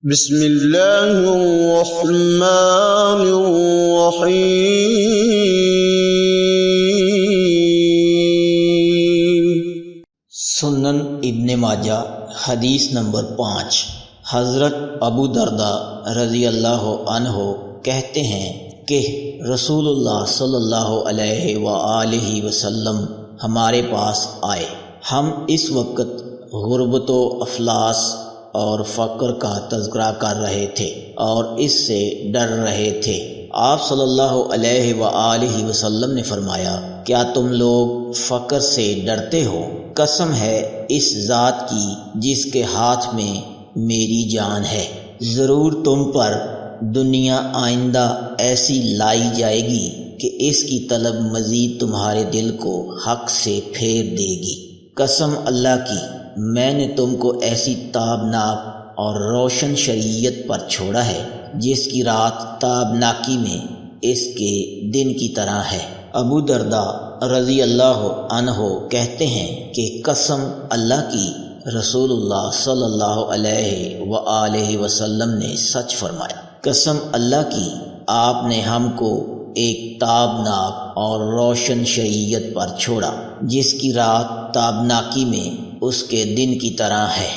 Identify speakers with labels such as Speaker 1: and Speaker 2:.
Speaker 1: بسم اللہ الرحمن الرحیم۔
Speaker 2: سنن ابن ماجہ حدیث نمبر 5۔ حضرت ابو درداء رضی اللہ عنہ کہتے ہیں کہ رسول اللہ صلی اللہ علیہ وآلہ وسلم ہمارے پاس آئے۔ ہم اس وقت غربت و افلاس اور فقر کا تذکرہ کر رہے تھے اور اس سے ڈر رہے تھے۔ آپ صلی اللہ علیہ وآلہ وسلم نے فرمایا، کیا تم لوگ فقر سے ڈرتے ہو؟ قسم ہے اس ذات کی جس کے ہاتھ میں میری جان ہے، ضرور تم پر دنیا آئندہ ایسی لائی جائے گی کہ اس کی طلب مزید تمہارے دل کو حق سے پھیر دے گی۔ قسم اللہ کی، میں نے تم کو ایسی تابناک اور روشن شریعت پر چھوڑا ہے جس کی رات تابناکی میں اس کے دن کی طرح ہے۔ ابو درداء رضی اللہ عنہ کہتے ہیں کہ قسم اللہ کی، رسول اللہ صلی اللہ علیہ وآلہ وسلم نے سچ فرمایا۔ قسم اللہ کی، آپ نے ہم کو ایک تابناک اور روشن شریعت پر چھوڑا جس کی رات تابناکی میں اس کے دن کی طرح ہے۔